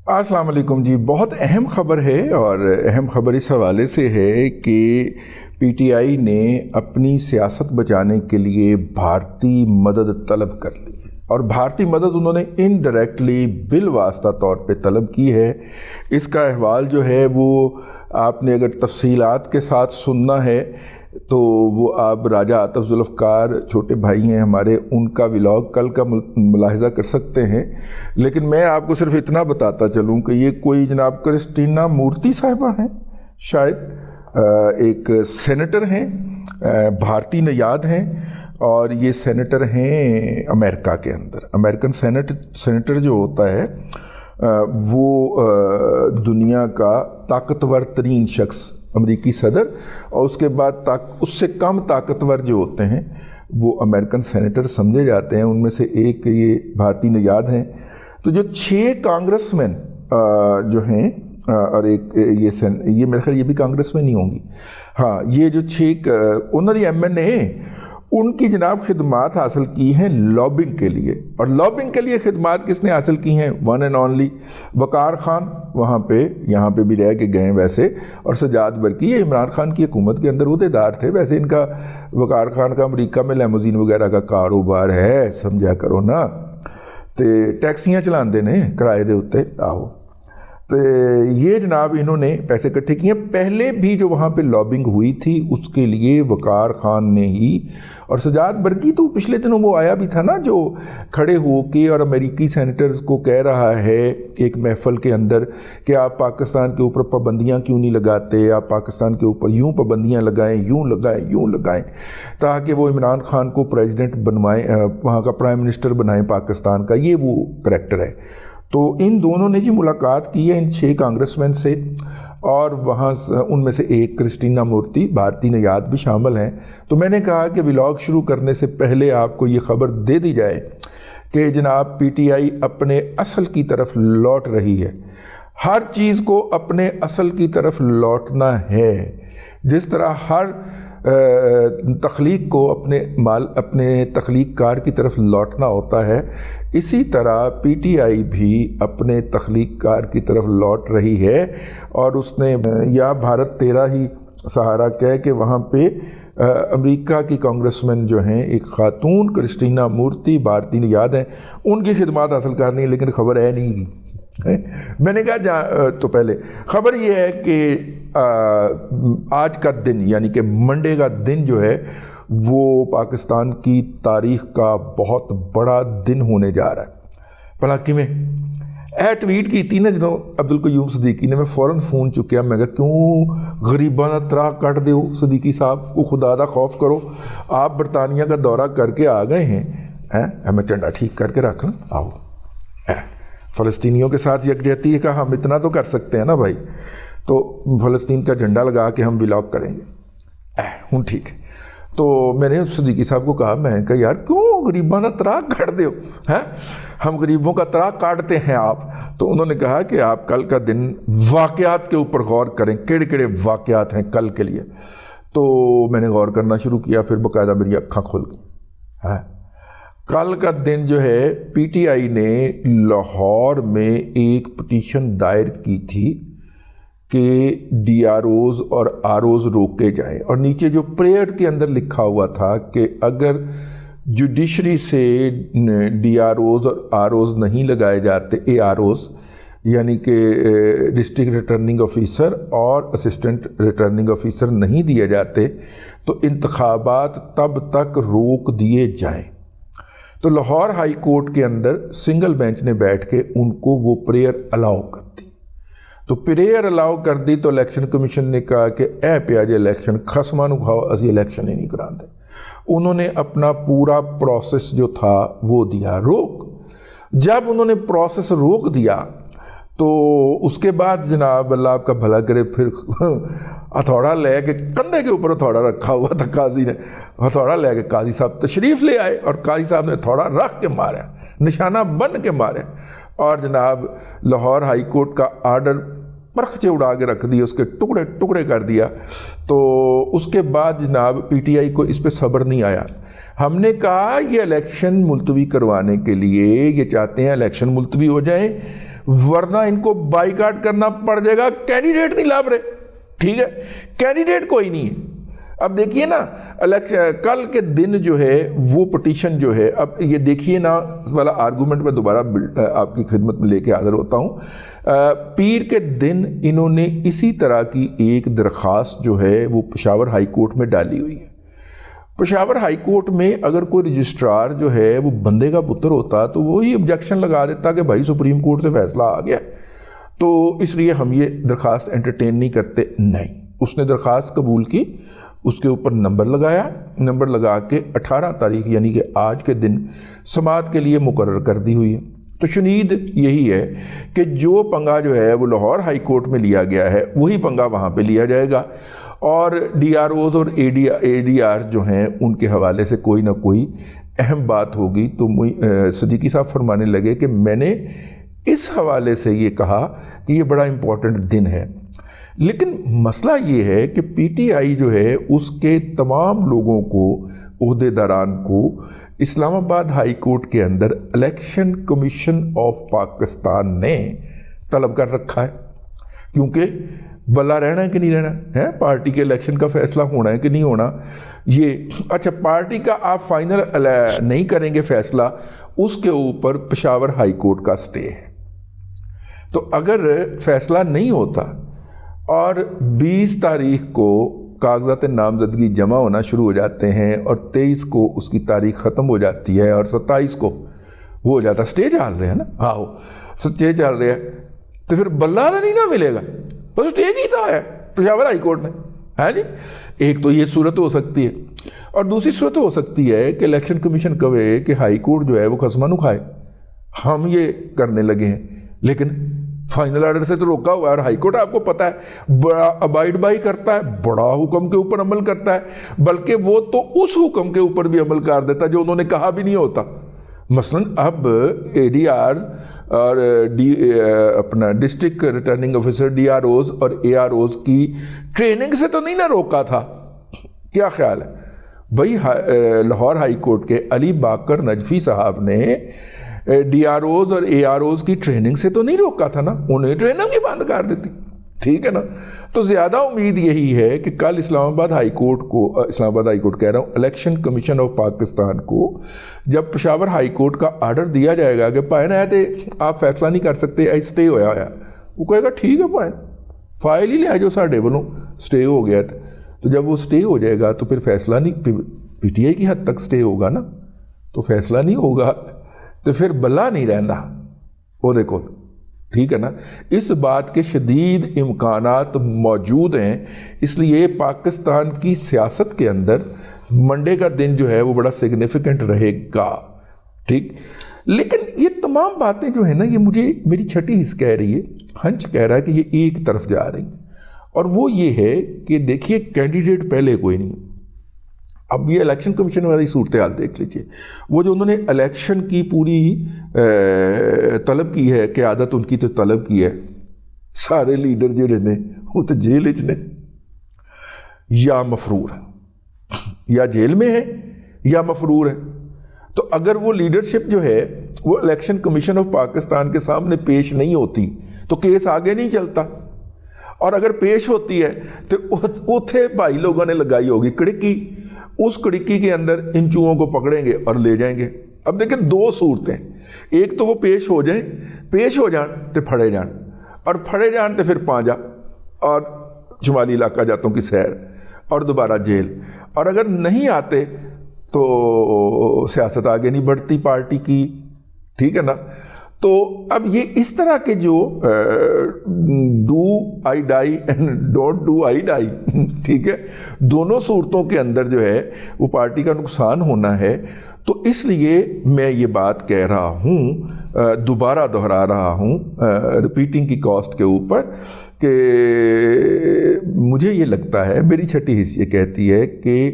السلام علیکم جی، بہت اہم خبر ہے اور اہم خبر اس حوالے سے ہے کہ پی ٹی آئی نے اپنی سیاست بچانے کے لیے بھارتی مدد طلب کر لی ہے، اور بھارتی مدد انہوں نے انڈائریکٹلی بالواسطہ طور پہ طلب کی ہے۔ اس کا احوال جو ہے وہ آپ نے اگر تفصیلات کے ساتھ سننا ہے تو وہ آپ راجہ عاطف ذوالفقار چھوٹے بھائی ہیں ہمارے، ان کا ولاگ کل کا ملاحظہ کر سکتے ہیں۔ لیکن میں آپ کو صرف اتنا بتاتا چلوں کہ یہ کوئی جناب کرسٹینا مورتی صاحبہ ہیں، شاید ایک سینیٹر ہیں، بھارتی نژاد ہیں، اور یہ سینیٹر ہیں امریکہ کے اندر۔ امریکن سینیٹر جو ہوتا ہے وہ دنیا کا طاقتور ترین شخص، امریکی صدر، اور اس کے بعد اس سے کم طاقتور جو ہوتے ہیں وہ امریکن سینیٹر سمجھے جاتے ہیں۔ ان میں سے ایک یہ بھارتی نژاد ہیں۔ تو جو 6 کانگریس مین جو ہیں اور ایک یہ میرے خیال یہ بھی کانگریس میں نہیں ہوں گی، ہاں، یہ جو 6 اونری ایم این اے ان کی جناب خدمات حاصل کی ہیں لابنگ کے لیے۔ اور لابنگ کے لیے خدمات کس نے حاصل کی ہیں؟ ون اینڈ اونلی وقار خان، وہاں پہ یہاں پہ بھی رہ کے گئے ویسے، اور سجاد برقی، یہ عمران خان کی حکومت کے اندر عہدیدار تھے۔ ویسے ان کا وقار خان کا امریکہ میں لیموزین وغیرہ کا کاروبار ہے، سمجھا کرو نا، تے ٹیکسیاں چلاندے نے کرائے دے اتے، آہو۔ تو یہ جناب انہوں نے پیسے اکٹھے کیے ہیں۔ پہلے بھی جو وہاں پہ لابنگ ہوئی تھی اس کے لیے وقار خان نے ہی، اور سجاد برقی تو پچھلے دنوں وہ آیا بھی تھا نا، جو کھڑے ہو کے اور امریکی سینیٹرز کو کہہ رہا ہے ایک محفل کے اندر کہ آپ پاکستان کے اوپر پابندیاں کیوں نہیں لگاتے، آپ پاکستان کے اوپر یوں پابندیاں لگائیں، یوں لگائیں تاکہ وہ عمران خان کو پریزیڈنٹ بنوائیں، وہاں کا پرائم منسٹر بنائیں پاکستان کا۔ یہ وہ کریکٹر ہے۔ تو ان دونوں نے جی ملاقات کی ہے ان 6 کانگریس مین سے، اور وہاں ان میں سے ایک کرسٹینا مورتی بھارتی نژاد بھی شامل ہیں۔ تو میں نے کہا کہ ولاگ شروع کرنے سے پہلے آپ کو یہ خبر دے دی جائے کہ جناب پی ٹی آئی اپنے اصل کی طرف لوٹ رہی ہے۔ ہر چیز کو اپنے اصل کی طرف لوٹنا ہے، جس طرح ہر تخلیق کو اپنے تخلیق کار کی طرف لوٹنا ہوتا ہے، اسی طرح پی ٹی آئی بھی اپنے تخلیق کار کی طرف لوٹ رہی ہے۔ اور اس نے یا بھارت تیرا ہی سہارا کہہ کہ وہاں پہ امریکہ کی کانگریس مین جو ہیں، ایک خاتون کرسٹینا مورتی بھارتی نژاد ہیں، ان کی خدمات حاصل کرنی ہے، لیکن خبر ہے نہیں۔ میں نے کہا تو پہلے خبر یہ ہے کہ آج کا دن یعنی کہ منڈے کا دن جو ہے وہ پاکستان کی تاریخ کا بہت بڑا دن ہونے جا رہا ہے۔ بھلا کیویں ٹویٹ کی تھی نا جدوں عبدالقیوم صدیقی نے، میں فوراً فون چکیا، میں کہا کیوں غریباں دا تراہ کٹ دیو صدیقی صاحب کو، خدا دا خوف کرو، آپ برطانیہ کا دورہ کر کے آ گئے ہیں، ہمیں جھنڈا ٹھیک کر کے رکھنا، آؤ فلسطینیوں کے ساتھ یکجہتی کا ہم اتنا تو کر سکتے ہیں نا بھائی، تو فلسطین کا جھنڈا لگا کے ہم ولاگ کریں گے، ہوں ٹھیک ہے۔ تو میں نے صدیقی صاحب کو کہا، میں کہا یار کیوں غریباں کا تراہ کاٹ دیو، ہم غریبوں کا تراہ کاٹتے ہیں آپ۔ تو انہوں نے کہا کہ آپ کل کا دن واقعات کے اوپر غور کریں، کیڑے واقعات ہیں کل کے لیے۔ تو میں نے غور کرنا شروع کیا، پھر باقاعدہ میری اکھاں کھل گئیں۔ کل کا دن جو ہے پی ٹی آئی نے لاہور میں ایک پٹیشن دائر کی تھی کہ ڈی آر اوز اور آر اوز روکے جائیں، اور نیچے جو پریئر کے اندر لکھا ہوا تھا کہ اگر جوڈیشری سے ڈی آر اوز اور آر اوز نہیں لگائے جاتے، اے آر اوز یعنی کہ ڈسٹرکٹ ریٹرننگ آفیسر اور اسسٹنٹ ریٹرننگ آفیسر نہیں دیے جاتے، تو انتخابات تب تک روک دیے جائیں۔ تو لاہور ہائی کورٹ کے اندر سنگل بینچ نے بیٹھ کے ان کو وہ پریئر الاؤ کر دی۔ تو پریئر الاؤ کر دی تو الیکشن کمیشن نے کہا کہ اے پیا جے الیکشن خصماں نوں کھاؤ، اسی الیکشن ہی نہیں کراندے۔ انہوں نے اپنا پورا پروسیس جو تھا وہ دیا روک۔ جب انہوں نے پروسیس روک دیا تو اس کے بعد جناب اللہ آپ کا بھلا کرے، پھر ہتھوڑا لے کے کندھے کے اوپر ہتھوڑا رکھا ہوا تھا، قاضی نے ہتھوڑا لے کے قاضی صاحب تشریف لے آئے، اور قاضی صاحب نے ہتھوڑا رکھ کے مارا، نشانہ بن کے مارے، اور جناب لاہور ہائی کورٹ کا آرڈر پرخچے اڑا کے رکھ دیا، اس کے ٹکڑے ٹکڑے کر دیا۔ تو اس کے بعد جناب پی ٹی آئی کو اس پہ صبر نہیں آیا۔ ہم نے کہا یہ الیکشن ملتوی کروانے کے لیے یہ چاہتے ہیں الیکشن ملتوی ہو جائیں، ورنہ ان کو بائیکاٹ کرنا پڑ جائے گا. کینڈیڈیٹ نہیں لاب رہے, ٹھیک ہے, کینڈیڈیٹ کوئی نہیں ہے. اب دیکھیے نا کل کے دن جو ہے وہ پٹیشن جو ہے, اب یہ دیکھیے نا والا آرگومنٹ میں دوبارہ آپ کی خدمت میں لے کے حاضر ہوتا ہوں. پیر کے دن انہوں نے اسی طرح کی ایک درخواست جو ہے وہ پشاور ہائی کورٹ میں ڈالی ہوئی ہے. پشاور ہائی کورٹ میں اگر کوئی رجسٹرار جو ہے وہ بندے کا پتر ہوتا تو وہی آبجیکشن لگا دیتا کہ بھائی سپریم کورٹ سے فیصلہ آ گیا تو اس لیے ہم یہ درخواست انٹرٹین نہیں کرتے. نہیں, اس نے درخواست قبول کی, اس کے اوپر نمبر لگایا, نمبر لگا کے 18 تاریخ یعنی کہ آج کے دن سماعت کے لیے مقرر کر دی ہوئی ہے. تو شنید یہی ہے کہ جو پنگا جو ہے وہ لاہور ہائی کورٹ میں لیا گیا ہے وہی پنگا وہاں پہ لیا جائے گا, اور ڈی آر اوز اور اے ڈی آر جو ہیں ان کے حوالے سے کوئی نہ کوئی اہم بات ہوگی. تو صدیقی صاحب فرمانے لگے کہ میں نے اس حوالے سے یہ کہا کہ یہ بڑا امپورٹنٹ دن ہے, لیکن مسئلہ یہ ہے کہ پی ٹی آئی جو ہے اس کے تمام لوگوں کو, عہدیداران کو اسلام آباد ہائی کورٹ کے اندر الیکشن کمیشن آف پاکستان نے طلب کر رکھا ہے, کیونکہ بلا رہنا ہے کہ نہیں رہنا ہے, پارٹی کے الیکشن کا فیصلہ ہونا ہے کہ نہیں ہونا. یہ اچھا پارٹی کا آپ فائنل نہیں کریں گے فیصلہ, اس کے اوپر پشاور ہائی کورٹ کا سٹے ہے. تو اگر فیصلہ نہیں ہوتا اور 20 تاریخ کو کاغذات نامزدگی جمع ہونا شروع ہو جاتے ہیں اور 23 کو اس کی تاریخ ختم ہو جاتی ہے اور 27 کو وہ ہو جاتا, سٹے چل رہے ہیں نا, آہو سٹے چل رہے ہیں, تو پھر بلہ نہیں نہ ملے گا, بس سٹے کیتا ہے پشاور ہائی کورٹ نے, ہے جی. ایک تو یہ صورت ہو سکتی ہے, اور دوسری صورت ہو سکتی ہے کہ الیکشن کمیشن کہے کہ ہائی کورٹ جو ہے وہ قسمہ نو کھائے, ہم یہ کرنے لگے ہیں, لیکن فائنل آرڈر سے تو روکا ہوا ہے, اور ہائی کورٹ آپ کو پتہ ہے بڑا ابائڈ بائی کرتا ہے, بڑا حکم کے اوپر عمل کرتا ہے, بلکہ وہ تو اس حکم کے اوپر بھی عمل کر دیتا جو انہوں نے کہا بھی نہیں ہوتا. مثلا اب اے ڈی آر اور اپنا district returning officer D R Os اور اے آر اوز کی ٹریننگ سے تو نہیں نہ روکا تھا, کیا خیال ہے بھائی؟ لاہور ہائی کورٹ کے علی باقر نجفی صاحب نے ڈی آر اوز اور اے آر اوز کی ٹریننگ سے تو نہیں روکا تھا نا, انہیں ٹریننگ ہی بند کر دیتی, ٹھیک ہے نا. تو زیادہ امید یہی ہے کہ کل اسلام آباد ہائی کورٹ کہہ رہا ہوں, الیکشن کمیشن آف پاکستان کو جب پشاور ہائی کورٹ کا آرڈر دیا جائے گا کہ پائن ہے تو آپ فیصلہ نہیں کر سکتے, اسٹے ہویا ہے, وہ کہے گا ٹھیک ہے پائن فائل ہی لیا جو ساڈے والوں اسٹے ہو گیا تھا. تو جب وہ اسٹے ہو جائے گا تو پھر فیصلہ نہیں, پی ٹی آئی کی حد تک اسٹے ہوگا نا, تو فیصلہ نہیں ہوگا تو پھر بلا نہیں رہندا وہ دیکھو, ٹھیک ہے نا. اس بات کے شدید امکانات موجود ہیں, اس لیے پاکستان کی سیاست کے اندر منڈے کا دن جو ہے وہ بڑا سگنیفیکنٹ رہے گا, ٹھیک. لیکن یہ تمام باتیں جو ہیں نا, یہ مجھے میری چھٹی حص کہہ رہی ہے, ہنچ کہہ رہا ہے کہ یہ ایک طرف جا رہی ہیں, اور وہ یہ ہے کہ دیکھیے کینڈیڈیٹ پہلے کوئی نہیں. اب یہ الیکشن کمیشن والی صورتحال دیکھ لیجیے, وہ جو انہوں نے الیکشن کی پوری طلب کی ہے, قیادت ان کی تو طلب کی ہے, سارے لیڈر جڑے نے وہ تو جیل نے یا مفرور ہیں, یا جیل میں ہیں یا مفرور ہیں. تو اگر وہ لیڈرشپ جو ہے وہ الیکشن کمیشن آف پاکستان کے سامنے پیش نہیں ہوتی تو کیس آگے نہیں چلتا, اور اگر پیش ہوتی ہے تو اتھے بھائی لوگوں نے لگائی ہوگی کڑکی, اس کڑکی کے اندر ان چوہوں کو پکڑیں گے اور لے جائیں گے. اب دیکھیں دو صورتیں, ایک تو وہ پیش ہو جائیں, پیش ہو جان تو پھڑے جان, اور پھڑے جان تو پھر پانجا اور شمالی علاقہ جاتوں کی سیر اور دوبارہ جیل, اور اگر نہیں آتے تو سیاست آگے نہیں بڑھتی پارٹی کی, ٹھیک ہے نا. تو اب یہ اس طرح کے جو do I die and don't do I die, ٹھیک ہے, دونوں صورتوں کے اندر جو ہے وہ پارٹی کا نقصان ہونا ہے. تو اس لیے میں یہ بات کہہ رہا ہوں, دوبارہ دہرا رہا ہوں ریپیٹنگ کی کاسٹ کے اوپر, کہ مجھے یہ لگتا ہے, میری چھٹی حص یہ کہتی ہے کہ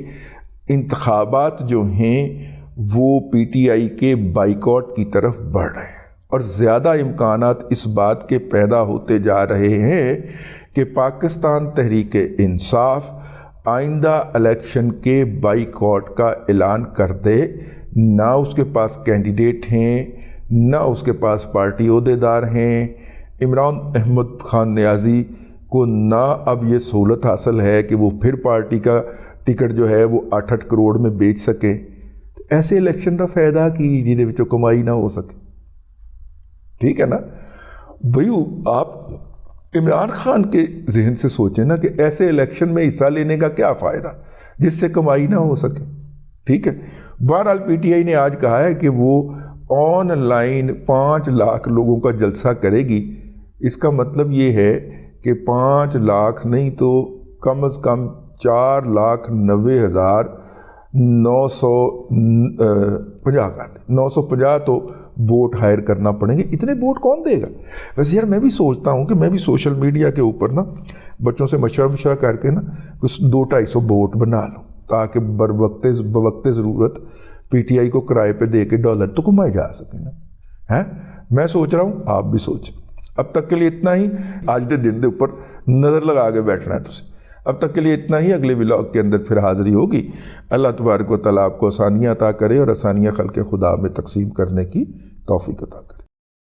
انتخابات جو ہیں وہ پی ٹی آئی کے بائیکاٹ کی طرف بڑھ رہے ہیں, اور زیادہ امکانات اس بات کے پیدا ہوتے جا رہے ہیں کہ پاکستان تحریک انصاف آئندہ الیکشن کے بائیکاٹ کا اعلان کر دے. نہ اس کے پاس کینڈیڈیٹ ہیں, نہ اس کے پاس پارٹی عہدیدار ہیں. عمران احمد خان نیازی کو نہ اب یہ سہولت حاصل ہے کہ وہ پھر پارٹی کا ٹکٹ جو ہے وہ 8-8 کروڑ میں بیچ سکیں. ایسے الیکشن کا فائدہ کی جہدے وچوں کمائی نہ ہو سکے. ٹھیک ہے نا بھائی, آپ عمران خان کے ذہن سے سوچیں نا کہ ایسے الیکشن میں حصہ لینے کا کیا فائدہ جس سے کمائی نہ ہو سکے. ٹھیک ہے, بہرحال پی ٹی آئی نے آج کہا ہے کہ وہ آن لائن 5 لاکھ لوگوں کا جلسہ کرے گی. اس کا مطلب یہ ہے کہ 5 لاکھ نہیں تو کم از کم 4,90,950 تو بوٹ ہائر کرنا پڑیں گے. اتنے بوٹ کون دے گا؟ ویسے یار میں بھی سوچتا ہوں کہ میں بھی سوشل میڈیا کے اوپر نا بچوں سے مشورہ کر کے نا کچھ 200-250 بوٹ بنا لوں تاکہ بوقت ضرورت پی ٹی آئی کو کرائے پہ دے کے ڈالر تو کمائے جا سکیں نا. میں سوچ رہا ہوں, آپ بھی سوچیں. اب تک کے لیے اتنا ہی. آج دے دن دے اوپر نظر لگا کے بیٹھنا ہے تسی. اب تک کے لیے اتنا ہی. اگلے ولاگ کے اندر پھر حاضری ہوگی. اللہ تبارک و تعالیٰ آپ کو آسانیاں عطا کرے اور آسانیاں خلق خدا میں تقسیم کرنے کی توفیق عطا کرے.